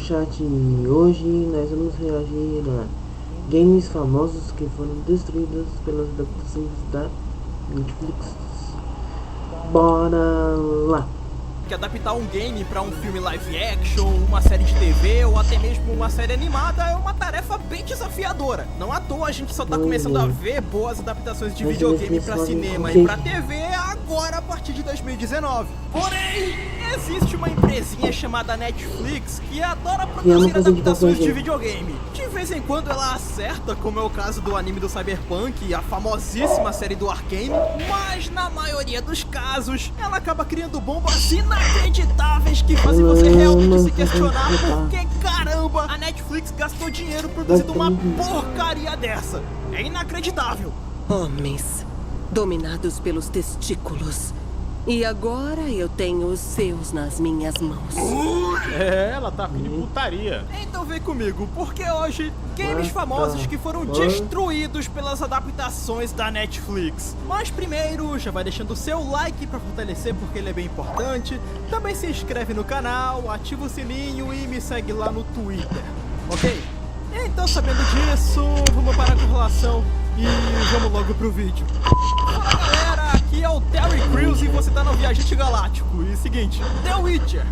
chat e hoje nós vamos reagir a games famosos que foram destruídos pelas adaptações da Netflix. Bora lá! Que adaptar um game para um filme live action, uma série de TV ou até mesmo uma série animada é uma tarefa bem desafiadora. Não à toa a gente só tá começando a ver boas adaptações de videogame para cinema e para TV agora a partir de 2019. Porém, existe uma empresinha chamada Netflix que adora produzir adaptações de videogame. De vez em quando ela acerta, como é o caso do anime do Cyberpunk e a famosíssima série do Arcane, mas na maioria dos casos ela acaba criando bombas inacreditáveis que fazem você realmente se questionar por que caramba a Netflix gastou dinheiro produzindo uma porcaria dessa. É inacreditável. Homens dominados pelos testículos. E agora eu tenho os seus nas minhas mãos. É, ela tá afim de putaria. Então vem comigo, porque hoje, games famosos que foram destruídos pelas adaptações da Netflix. Mas primeiro, já vai deixando o seu like pra fortalecer, porque ele é bem importante. Também se inscreve no canal, ativa o sininho e me segue lá no Twitter, ok? Então, sabendo disso, vamos parar com a enrolação e vamos logo pro vídeo. Fala galera, aqui é o Terry Crews e você tá no Viajante Galáctico. E seguinte, The Witcher.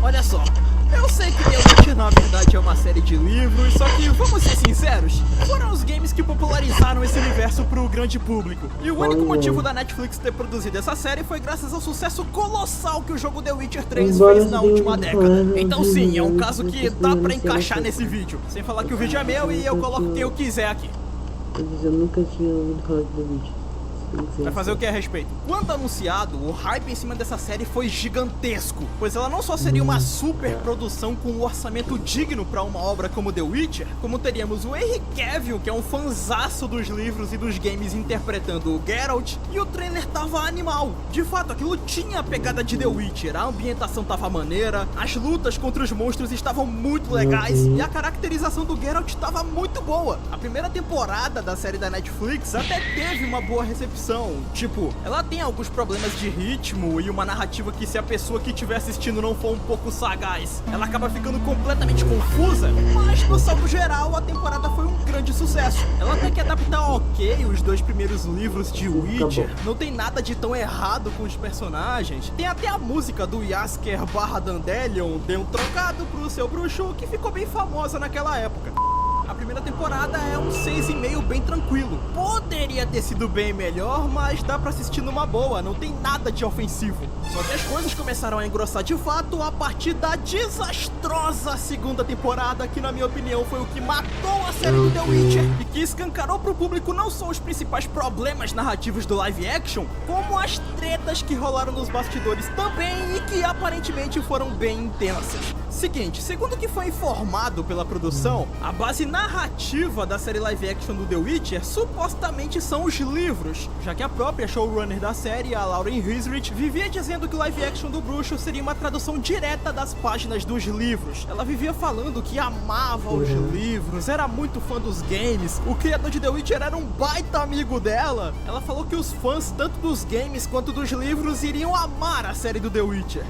Olha só, eu sei que The Witcher na verdade é uma série de livros, só que vamos ser sinceros, foram os games que popularizaram esse universo pro grande público. E o único motivo da Netflix ter produzido essa série foi graças ao sucesso colossal que o jogo The Witcher 3 fez na última década. Então sim, é um caso que dá pra encaixar nesse vídeo. Sem falar que o vídeo é meu e eu coloco quem eu quiser aqui. Eu nunca tinha ouvido falar de The Witcher. Vai fazer o que a respeito? Quando anunciado, o hype em cima dessa série foi gigantesco, pois ela não só seria uma super produção com um orçamento digno para uma obra como The Witcher, como teríamos o Henry Cavill, que é um fanzaço dos livros e dos games interpretando o Geralt, e o trailer tava animal. De fato, aquilo tinha a pegada de The Witcher, a ambientação tava maneira, as lutas contra os monstros estavam muito legais e a caracterização do Geralt tava muito boa. A primeira temporada da série da Netflix até teve uma boa recepção. Tipo, ela tem alguns problemas de ritmo e uma narrativa que se a pessoa que estiver assistindo não for um pouco sagaz, ela acaba ficando completamente confusa, mas no saldo geral a temporada foi um grande sucesso. Ela até que adapta ok os dois primeiros livros de Witcher, não tem nada de tão errado com os personagens, tem até a música do Jaskier / Dandelion, deu um trocado pro seu bruxo, que ficou bem famosa naquela época. A primeira temporada é um 6,5 bem tranquilo. Poderia ter sido bem melhor, mas dá pra assistir numa boa, não tem nada de ofensivo. Só que as coisas começaram a engrossar de fato a partir da desastrosa segunda temporada, que na minha opinião foi o que matou a série do The Witcher e que escancarou pro público não só os principais problemas narrativos do live action, como as tretas que rolaram nos bastidores também e que aparentemente foram bem intensas. Seguinte, segundo o que foi informado pela produção, a base narrativa da série live action do The Witcher supostamente são os livros, já que a própria showrunner da série, a Lauren Hissrich, vivia dizendo que o live action do bruxo seria uma tradução direta das páginas dos livros. Ela vivia falando que amava os livros, era muito fã dos games, o criador de The Witcher era um baita amigo dela. Ela falou que os fãs tanto dos games quanto dos livros iriam amar a série do The Witcher.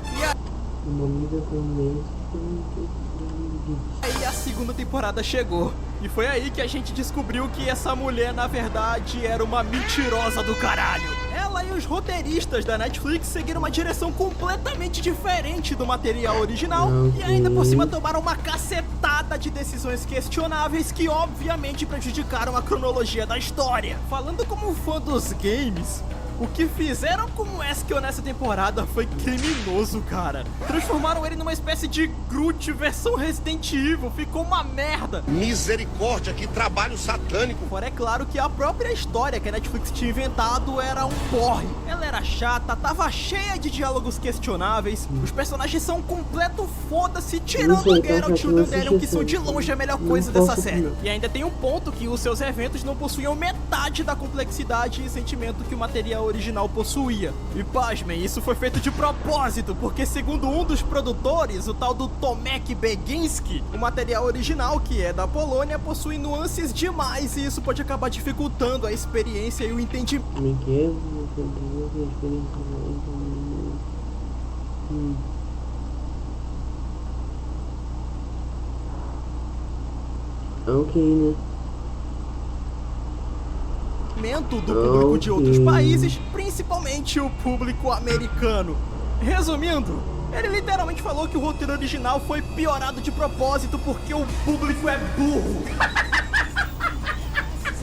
Aí a segunda temporada chegou, e foi aí que a gente descobriu que essa mulher na verdade era uma mentirosa do caralho. Ela e os roteiristas da Netflix seguiram uma direção completamente diferente do material original e ainda por cima tomaram uma cacetada de decisões questionáveis que obviamente prejudicaram a cronologia da história. Falando como fã dos games, o que fizeram com o Wesker nessa temporada foi criminoso, cara. Transformaram ele numa espécie de Groot versão Resident Evil, ficou uma merda. Misericórdia, que trabalho satânico. Fora é claro que a própria história que a Netflix tinha inventado era um porre. Ela era chata, tava cheia de diálogos questionáveis, os personagens são um completo foda-se, tirando o Geralt e o Dandelion, que são de longe a melhor coisa dessa série. E ainda tem um ponto que os seus eventos não possuíam metade da complexidade e sentimento que o material original possuía. E pasmem, isso foi feito de propósito, porque segundo um dos produtores, o tal do Tomek Beginski, o material original, que é da Polônia, possui nuances demais e isso pode acabar dificultando a experiência e o entendimento. Ok, né? Do público de outros países, principalmente o público americano. Resumindo, ele literalmente falou que o roteiro original foi piorado de propósito porque o público é burro.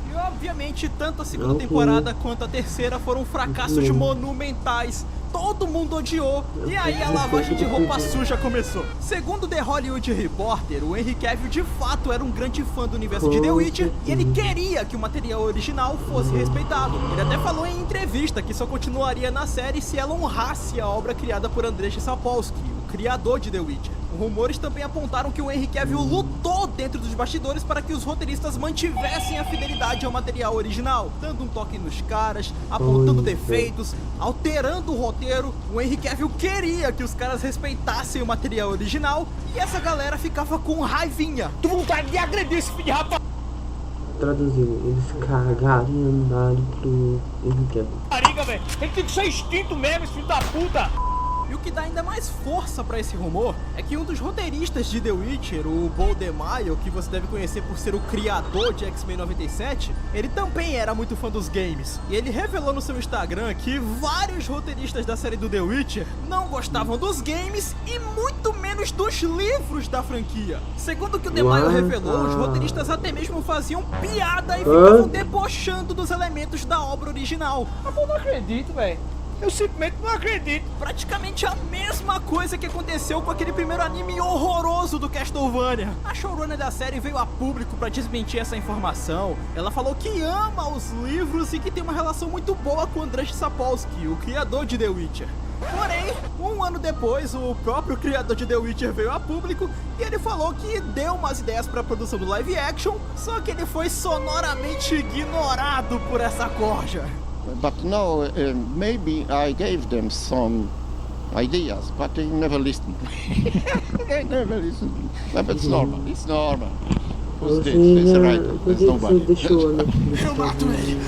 E obviamente, tanto a segunda temporada quanto a terceira foram fracassos monumentais. Todo mundo odiou, e aí a lavagem de roupa suja começou. Segundo The Hollywood Reporter, o Henry Cavill de fato era um grande fã do universo de The Witcher e ele queria que o material original fosse respeitado. Ele até falou em entrevista que só continuaria na série se ela honrasse a obra criada por Andrzej Sapkowski, o criador de The Witcher. Rumores também apontaram que o Henry Cavill lutou dentro dos bastidores para que os roteiristas mantivessem a fidelidade ao material original, dando um toque nos caras, apontando defeitos, alterando o roteiro. O Henry Cavill queria que os caras respeitassem o material original e essa galera ficava com raivinha. Tu vontade de agredir esse filho de rapaz! Traduzindo, eles cagaram e andaram pro Henry Cavill. Pariga, velho. Ele tem que ser extinto mesmo, esse filho da puta. E o que dá ainda mais força pra esse rumor é que um dos roteiristas de The Witcher, o Paul DeMaio, que você deve conhecer por ser o criador de X-Men 97, ele também era muito fã dos games. E ele revelou no seu Instagram que vários roteiristas da série do The Witcher não gostavam dos games e muito menos dos livros da franquia. Segundo o que o DeMaio revelou, os roteiristas até mesmo faziam piada e ficavam debochando dos elementos da obra original. Eu não acredito, velho. Eu simplesmente não acredito. Praticamente a mesma coisa que aconteceu com aquele primeiro anime horroroso do Castlevania. A showrunner da série veio a público pra desmentir essa informação. Ela falou que ama os livros e que tem uma relação muito boa com Andrzej Sapkowski, o criador de The Witcher. Porém, um ano depois, o próprio criador de The Witcher veio a público e ele falou que deu umas ideias para a produção do live action, só que ele foi sonoramente ignorado por essa corja. But no, maybe I gave them some ideas, but they never listened. They never listened. But it's normal. It's normal. Who's this? It's a writer. There's nobody. Eu mato ele!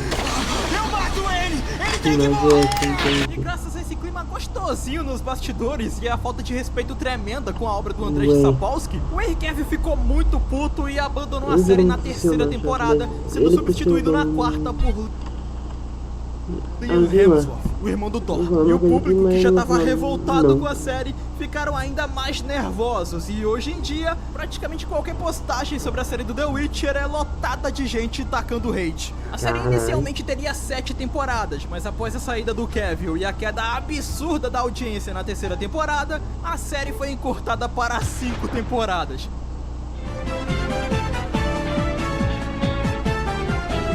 Eu mato ele! Ele tem que morrer! E graças a esse clima gostosinho nos bastidores e a falta de respeito tremenda com a obra do Andrzej Sapkowski, o Henry Cavill ficou muito puto e abandonou a série na terceira temporada, sendo substituído na quarta por Liam Hemsworth, o irmão do Thor. E o público, que já estava revoltado com a série, ficaram ainda mais nervosos. E hoje em dia, praticamente qualquer postagem sobre a série do The Witcher é lotada de gente tacando hate. A série inicialmente teria 7 temporadas, mas após a saída do Cavill e a queda absurda da audiência na terceira temporada, a série foi encurtada para 5 temporadas.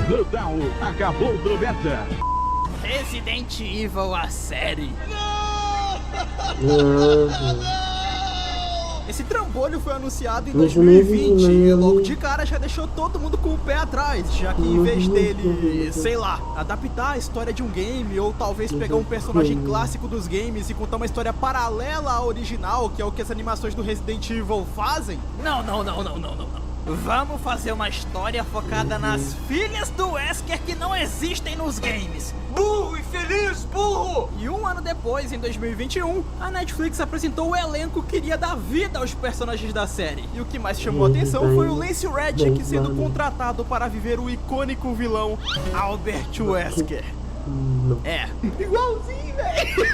The Down acabou promessa. Resident Evil, a série. Esse trambolho foi anunciado em 2020 e logo de cara já deixou todo mundo com o pé atrás, já que em vez dele, sei lá, adaptar a história de um game ou talvez pegar um personagem clássico dos games e contar uma história paralela à original, que é o que as animações do Resident Evil fazem. Não. Vamos fazer uma história focada nas filhas do Wesker que não existem nos games. Burro, infeliz, burro! E um ano depois, em 2021, a Netflix apresentou o elenco que iria dar vida aos personagens da série. E o que mais chamou a atenção foi o Lance Reddick sendo contratado para viver o icônico vilão Albert Wesker. É, igualzinho, velho!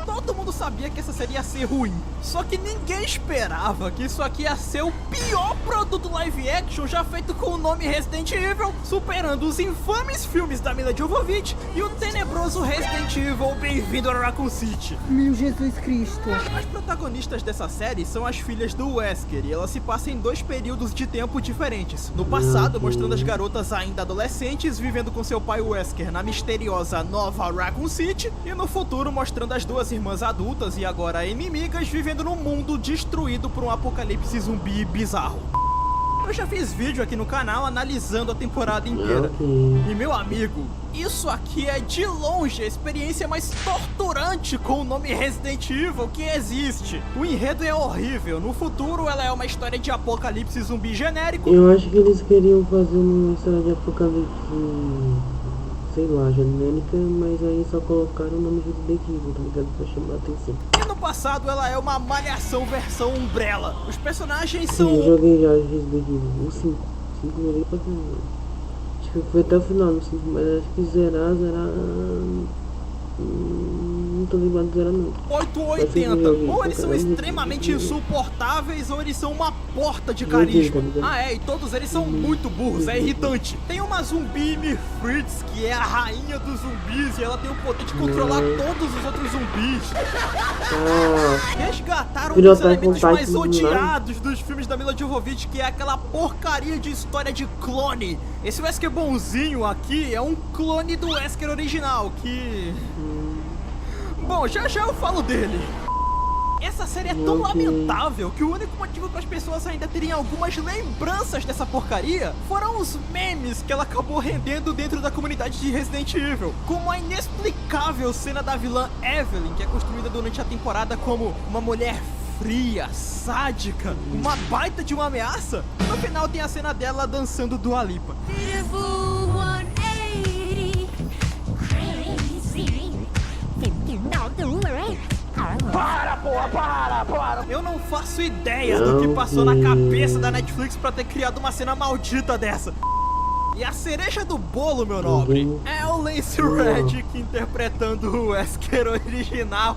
Todo mundo sabia que essa série ia ser ruim, só que ninguém esperava que isso aqui ia ser o pior produto live action já feito com o nome Resident Evil, superando os infames filmes da Mila Jovovich e o tenebroso Resident Evil Bem-vindo a Raccoon City. Meu Jesus Cristo. As protagonistas dessa série são as filhas do Wesker e elas se passam em 2 períodos de tempo diferentes. No passado, mostrando as garotas ainda adolescentes vivendo com seu pai Wesker na misteriosa Nova Raccoon City, e no futuro mostrando as 2 irmãs adultas e agora inimigas vivendo num mundo destruído por um apocalipse zumbi bizarro. Eu já fiz vídeo aqui no canal analisando a temporada inteira. E meu amigo, isso aqui é de longe a experiência mais torturante com o nome Resident Evil que existe. O enredo é horrível, no futuro ela é uma história de apocalipse zumbi genérico. Eu acho que eles queriam fazer uma história de apocalipse, sei lá, genérica, mas aí só colocaram o nome Resident Evil, tá ligado? Pra chamar a atenção. E no passado, ela é uma malhação versão Umbrella. Os personagens Sim, são... eu joguei já Resident Evil 5. 5 joguei pra caramba. Acho que foi até o final no 5, mas acho que zerar. Não tô lembrado de zerar não. 880. Ou eles são extremamente insuportáveis, ou eles são uma porta de carisma. Ah, é, e todos eles são muito burros, é irritante. Tem uma zumbi Fritz, que é a rainha dos zumbis, e ela tem o poder de controlar todos os outros zumbis. Resgataram um dos elementos mais odiados dos filmes da Mila Jovovich, que é aquela porcaria de história de clone. Esse Wesker bonzinho aqui é um clone do Wesker original, que... Bom, já eu falo dele. Essa série é tão lamentável que o único motivo para as pessoas ainda terem algumas lembranças dessa porcaria foram os memes que ela acabou rendendo dentro da comunidade de Resident Evil, como a inexplicável cena da vilã Evelyn, que é construída durante a temporada como uma mulher fria, sádica, uma baita de uma ameaça. No final tem a cena dela dançando Dua Lipa. Para! Eu não faço ideia do que passou na cabeça da Netflix pra ter criado uma cena maldita dessa. E a cereja do bolo, meu nobre, é o Lance Reddick interpretando o Wesker original.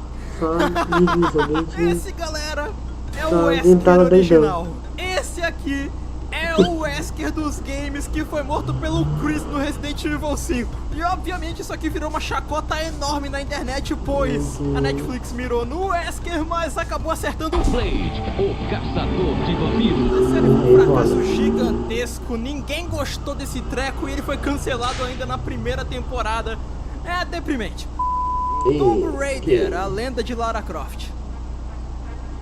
Esse, galera, é o Wesker original. Esse aqui é o Wesker dos games que foi morto pelo Chris no Resident Evil 5. E obviamente isso aqui virou uma chacota enorme na internet, pois a Netflix mirou no Wesker, mas acabou acertando o Blade, o caçador de vampiros. A série foi um fracasso gigantesco, ninguém gostou desse treco e ele foi cancelado ainda na primeira temporada. É deprimente. Tomb Raider, a lenda de Lara Croft.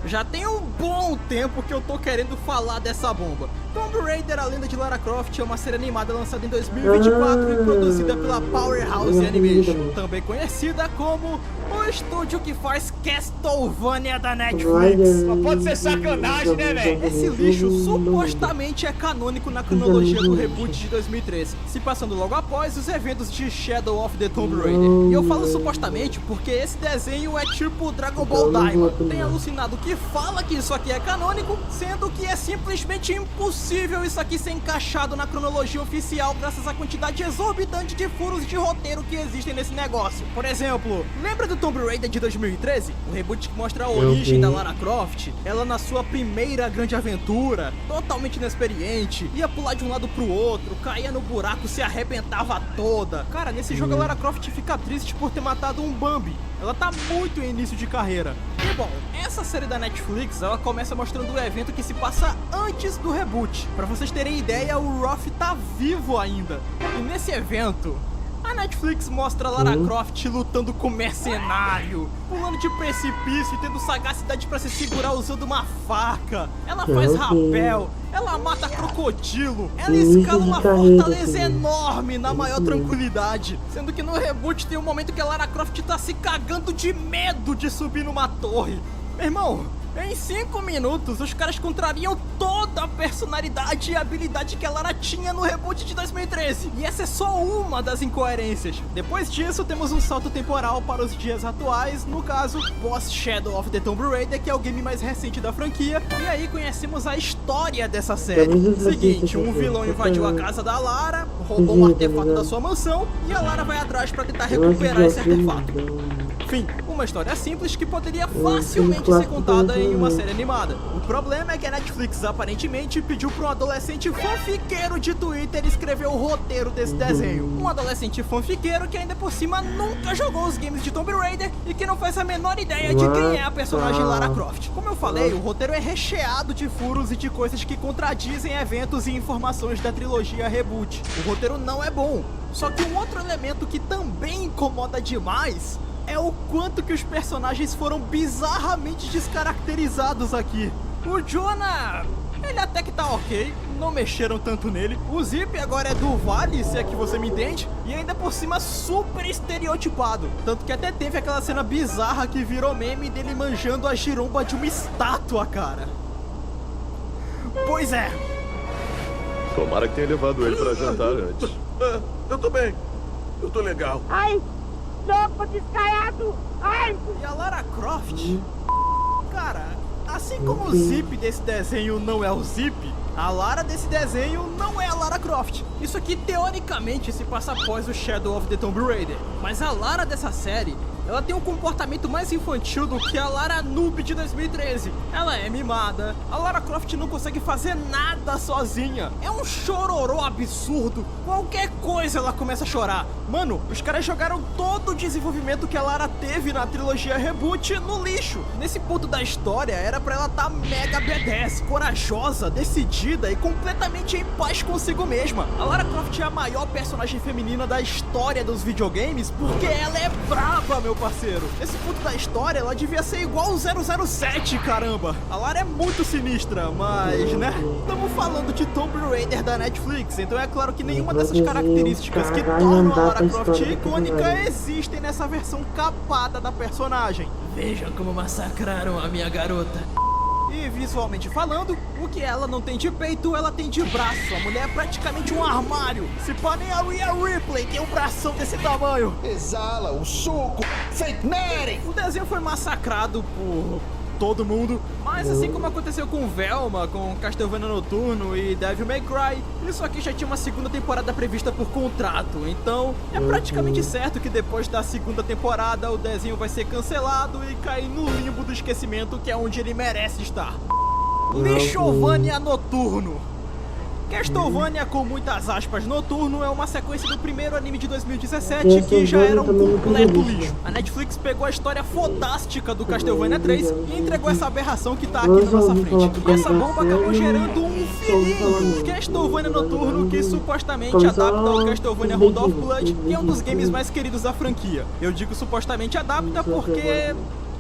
Já tem um bom tempo que eu tô querendo falar dessa bomba. Tomb Raider, a lenda de Lara Croft, é uma série animada lançada em 2024 e produzida pela Powerhouse Animation, também conhecida como o estúdio que faz Castlevania da Netflix. Só pode ser sacanagem, né, velho? Esse lixo supostamente é canônico na cronologia do reboot de 2013, se passando logo após os eventos de Shadow of the Tomb Raider. E eu falo supostamente porque esse desenho é tipo Dragon Ball Daima. Tem alucinado que fala que isso aqui é canônico, sendo que é simplesmente impossível isso aqui ser encaixado na cronologia oficial graças à quantidade exorbitante de furos de roteiro que existem nesse negócio. Por exemplo, lembra do Tomb Raider de 2013? O reboot que mostra a origem da Lara Croft, ela na sua primeira grande aventura, totalmente inexperiente, ia pular de um lado pro outro, caía no buraco, se arrebentava toda. Cara, nesse jogo a Lara Croft fica triste por ter matado um Bambi. Ela tá muito em início de carreira. E bom, essa série da Netflix, ela começa mostrando o evento que se passa antes do reboot. Pra vocês terem ideia, o Roth tá vivo ainda. E nesse evento, a Netflix mostra Lara Croft lutando com mercenário, pulando de precipício e tendo sagacidade pra se segurar usando uma faca. Ela faz rapel, ela mata crocodilo, ela escala uma fortaleza enorme na maior tranquilidade. Sendo que no reboot tem um momento que a Lara Croft tá se cagando de medo de subir numa torre. Meu irmão, em 5 minutos, os caras contrariam toda a personalidade e habilidade que a Lara tinha no reboot de 2013. E essa é só uma das incoerências. Depois disso, temos um salto temporal para os dias atuais, no caso, pós Shadow of the Tomb Raider, que é o game mais recente da franquia. E aí conhecemos a história dessa série. Seguinte, um vilão invadiu a casa da Lara, roubou um artefato da sua mansão, e a Lara vai atrás para tentar recuperar esse artefato. Enfim, uma história simples que poderia facilmente ser contada em uma série animada. O problema é que a Netflix aparentemente pediu para um adolescente fanfiqueiro de Twitter escrever o roteiro desse desenho. Um adolescente fanfiqueiro que ainda por cima nunca jogou os games de Tomb Raider e que não faz a menor ideia de quem é a personagem Lara Croft. Como eu falei, o roteiro é recheado de furos e de coisas que contradizem eventos e informações da trilogia Reboot. O roteiro não é bom. Só que um outro elemento que também incomoda demais é o quanto que os personagens foram bizarramente descaracterizados aqui. O Jonah, ele até que tá ok, não mexeram tanto nele. O Zip agora é do Vale, se é que você me entende, e ainda por cima super estereotipado. Tanto que até teve aquela cena bizarra que virou meme dele manjando a giromba de uma estátua, cara. Pois é. Tomara que tenha levado ele pra jantar antes. Eu tô bem. Eu tô legal. Ai, louco descarado! Ai! E a Lara Croft Cara, assim como o Zip desse desenho não é o Zip, a Lara desse desenho não é a Lara Croft. Isso aqui teoricamente se passa após o Shadow of the Tomb Raider, mas a Lara dessa série, ela tem um comportamento mais infantil do que a Lara Noob de 2013. Ela é mimada, a Lara Croft não consegue fazer nada sozinha. É um chororô absurdo, qualquer coisa ela começa a chorar. Mano, os caras jogaram todo o desenvolvimento que a Lara teve na trilogia Reboot no lixo. Nesse ponto da história, era pra ela estar mega badass, corajosa, decidida e completamente em paz consigo mesma. A Lara Croft é a maior personagem feminina da história dos videogames porque ela é braba, meu parceiro. Nesse ponto da história, ela devia ser igual o 007, caramba. A Lara é muito sinistra, mas, né? Estamos falando de Tomb Raider da Netflix, então é claro que nenhuma dessas características que tornam a Lara Croft icônica existem nessa versão capada da personagem. Vejam como massacraram a minha garota. E visualmente falando, o que ela não tem de peito, ela tem de braço. A mulher é praticamente um armário. Se pá, nem a Rhea Ripley tem um bração desse tamanho. Exala o suco, Fake Mary. O desenho foi massacrado por todo mundo, mas assim como aconteceu com Velma, com Castlevania Noturno e Devil May Cry, isso aqui já tinha uma segunda temporada prevista por contrato, então é praticamente certo que depois da segunda temporada o desenho vai ser cancelado e cair no limbo do esquecimento, que é onde ele merece estar. Lixovania Noturno. Castlevania, com muitas aspas, Noturno, é uma sequência do primeiro anime de 2017 que já era um completo lixo. A Netflix pegou a história fodástica do Castlevania 3 e entregou essa aberração que tá aqui na nossa frente. E essa bomba acabou gerando um filhinho, Castlevania Noturno, que supostamente adapta o Castlevania Round of Blood, que é um dos games mais queridos da franquia. Eu digo supostamente adapta porque...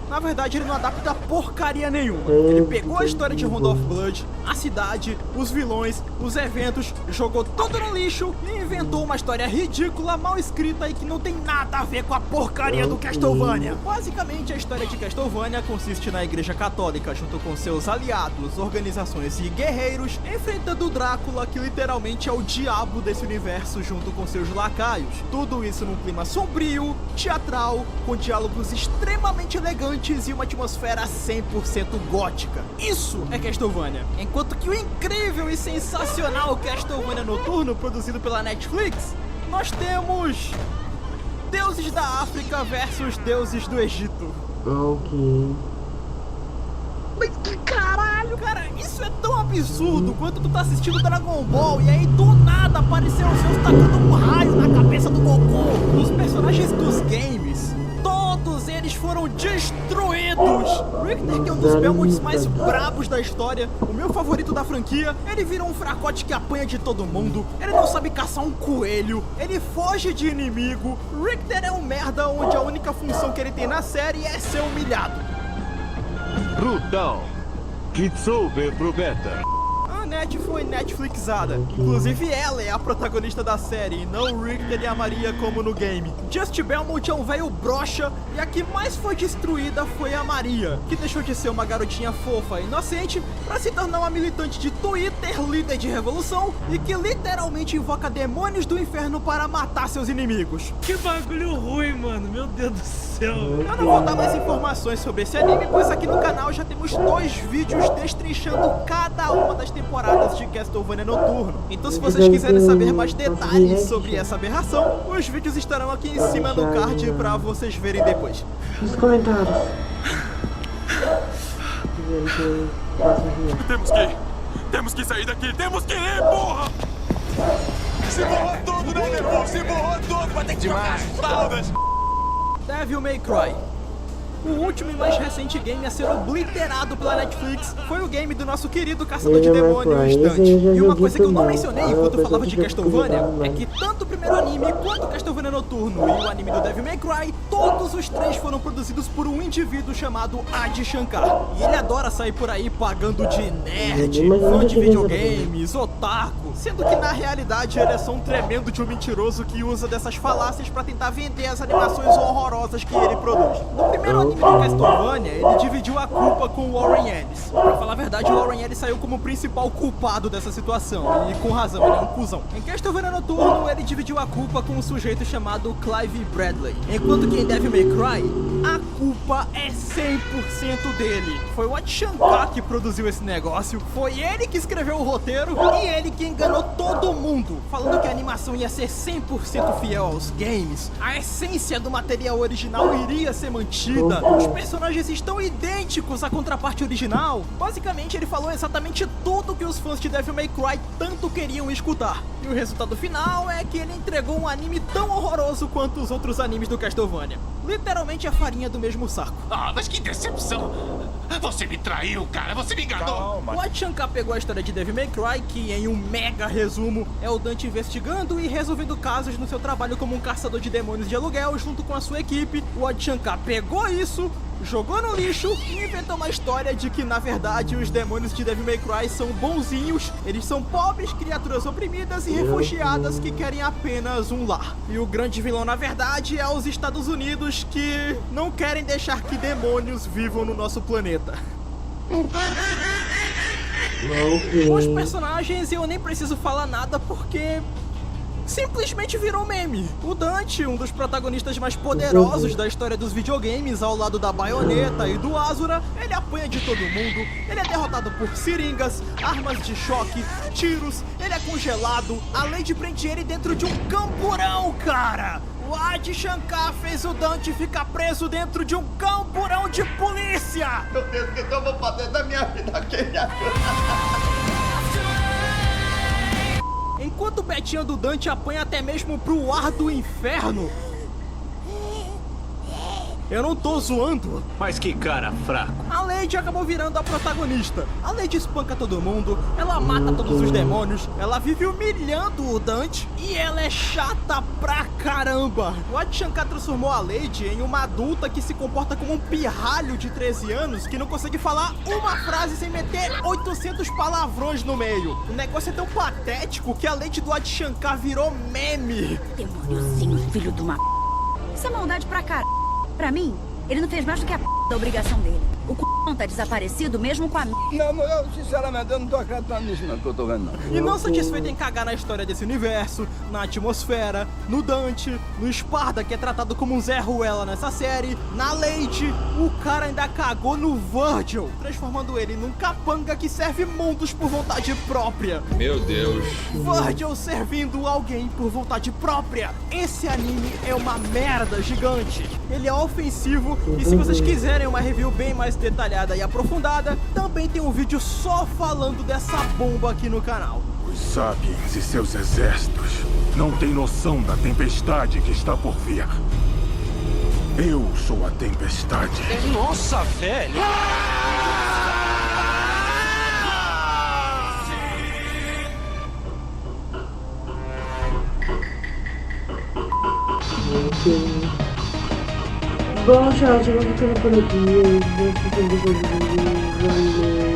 na verdade, ele não adapta porcaria nenhuma. Ele pegou a história de Round of Blood, a cidade, os vilões, os eventos, jogou tudo no lixo e inventou uma história ridícula, mal escrita e que não tem nada a ver com a porcaria do Castlevania. Basicamente, a história de Castlevania consiste na Igreja Católica, junto com seus aliados, organizações e guerreiros, enfrentando Drácula, que literalmente é o diabo desse universo, junto com seus lacaios. Tudo isso num clima sombrio, teatral, com diálogos extremamente elegantes e uma atmosfera 100% gótica. Isso é Castlevania. Enquanto que o incrível e sensacional Castlevania Noturno, produzido pela Netflix, nós temos deuses da África versus deuses do Egito. Ok. Mas que caralho, cara, isso é tão absurdo quanto tu tá assistindo Dragon Ball e aí do nada apareceu o Zeus tacando um raio na cabeça do Goku. Os personagens dos games, todos eles foram destruídos. Richter, que é um dos Belmonts mais brabos da história, o meu favorito da franquia, ele virou um fracote que apanha de todo mundo, ele não sabe caçar um coelho, ele foge de inimigo. Richter é um merda onde a única função que ele tem na série é ser humilhado. Brutal. Kitsube pro beta. A Net foi Netflixada. Inclusive ela é a protagonista da série, e não o Richter e a Maria como no game. Just Belmont é um velho broxa, e a que mais foi destruída foi a Maria, que deixou de ser uma garotinha fofa e inocente pra se tornar uma militante de Twitter, líder de revolução, e que literalmente invoca demônios do inferno para matar seus inimigos. Que bagulho ruim, mano. Meu Deus do céu. Eu não vou dar mais informações sobre esse anime, pois aqui no canal já temos 2 vídeos destrinchando cada uma das temporadas de Castlevania Noturno. Então se vocês quiserem saber mais detalhes sobre essa aberração, os vídeos estarão aqui em cima do card pra vocês verem depois. Nos comentários. Temos que sair daqui, temos que ir, porra! Se borrou tudo, né, Nervão? Se borrou tudo, vai ter que trocar as fraldas! Devil May Cry. O último e mais recente game a ser obliterado pela Netflix foi o game do nosso querido caçador de demônios, Dante. E uma coisa que eu não mencionei enquanto eu falava de Castlevania é que tanto o primeiro anime quanto Castlevania Noturno e o anime do Devil May Cry, todos os 3 foram produzidos por um indivíduo chamado Adi Shankar. E ele adora sair por aí pagando de nerd, fã de videogames, otaku, sendo que na realidade ele é só um tremendo de um mentiroso que usa dessas falácias pra tentar vender as animações horrorosas que ele produz. No primeiro anime mundo de Castlevania, ele dividiu a culpa com o Warren Ellis. Pra falar a verdade, o Warren Ellis saiu como o principal culpado dessa situação, e com razão, ele é um cuzão. Em Castlevania Noturno, ele dividiu a culpa com um sujeito chamado Clive Bradley, enquanto que em Devil May Cry, a culpa é 100% dele. Foi o Adi Shankar que produziu esse negócio, foi ele que escreveu o roteiro e ele que enganou todo mundo, falando que a animação ia ser 100% fiel aos games, a essência do material original iria ser mantida, os personagens estão idênticos à contraparte original. Basicamente, ele falou exatamente tudo que os fãs de Devil May Cry tanto queriam escutar. E o resultado final é que ele entregou um anime tão horroroso quanto os outros animes do Castlevania. Literalmente a farinha do mesmo saco. Ah, mas que decepção! Você me traiu, cara! Você me enganou! O Adi Shankar pegou a história de Devil May Cry, que em um mega resumo é o Dante investigando e resolvendo casos no seu trabalho como um caçador de demônios de aluguel junto com a sua equipe. O Adi Shankar pegou isso, jogou no lixo e inventou uma história de que, na verdade, os demônios de Devil May Cry são bonzinhos, eles são pobres criaturas oprimidas e refugiadas que querem apenas um lar. E o grande vilão, na verdade, é os Estados Unidos, que não querem deixar que demônios vivam no nosso planeta. Os personagens eu nem preciso falar nada porque simplesmente virou meme. O Dante, um dos protagonistas mais poderosos da história dos videogames, ao lado da Bayonetta e do Asura, ele apanha de todo mundo, ele é derrotado por seringas, armas de choque, tiros, ele é congelado, a Lady prende ele dentro de um camburão, cara! O Adi Shankar fez o Dante ficar preso dentro de um camburão de polícia! Meu Deus, o que eu vou fazer da minha vida? Quem me ajuda? Enquanto o Betinha do Dante apanha até mesmo pro ar do inferno. Eu não tô zoando. Mas que cara fraco. A Lady acabou virando a protagonista. A Lady espanca todo mundo, ela mata todos os demônios, ela vive humilhando o Dante e ela é chata pra caramba. O Adi Shankar transformou a Lady em uma adulta que se comporta como um pirralho de 13 anos que não consegue falar uma frase sem meter 800 palavrões no meio. O negócio é tão patético que a Lady do Adi Shankar virou meme. Demôniozinho, filho de uma... Isso é maldade pra caralho. Pra mim, ele não fez mais do que a da obrigação dele. O c****** tá desaparecido mesmo com a... Não, eu sinceramente eu não tô acreditando nisso não, que eu tô vendo não. E não satisfeito em cagar na história desse universo, na atmosfera, no Dante, no Sparda, que é tratado como um Zé Ruela nessa série, na Lady, o cara ainda cagou no Virgil, transformando ele num capanga que serve mundos por vontade própria. Meu Deus. Virgil servindo alguém por vontade própria. Esse anime é uma merda gigante. Ele é ofensivo e se vocês quiserem uma review bem mais detalhada e aprofundada, também tem um vídeo só falando dessa bomba aqui no canal. Os Sapiens e seus exércitos não têm noção da tempestade que está por vir. Eu sou a tempestade. Nossa, velho! Bom, gente, vamos ficando por aqui. Valeu.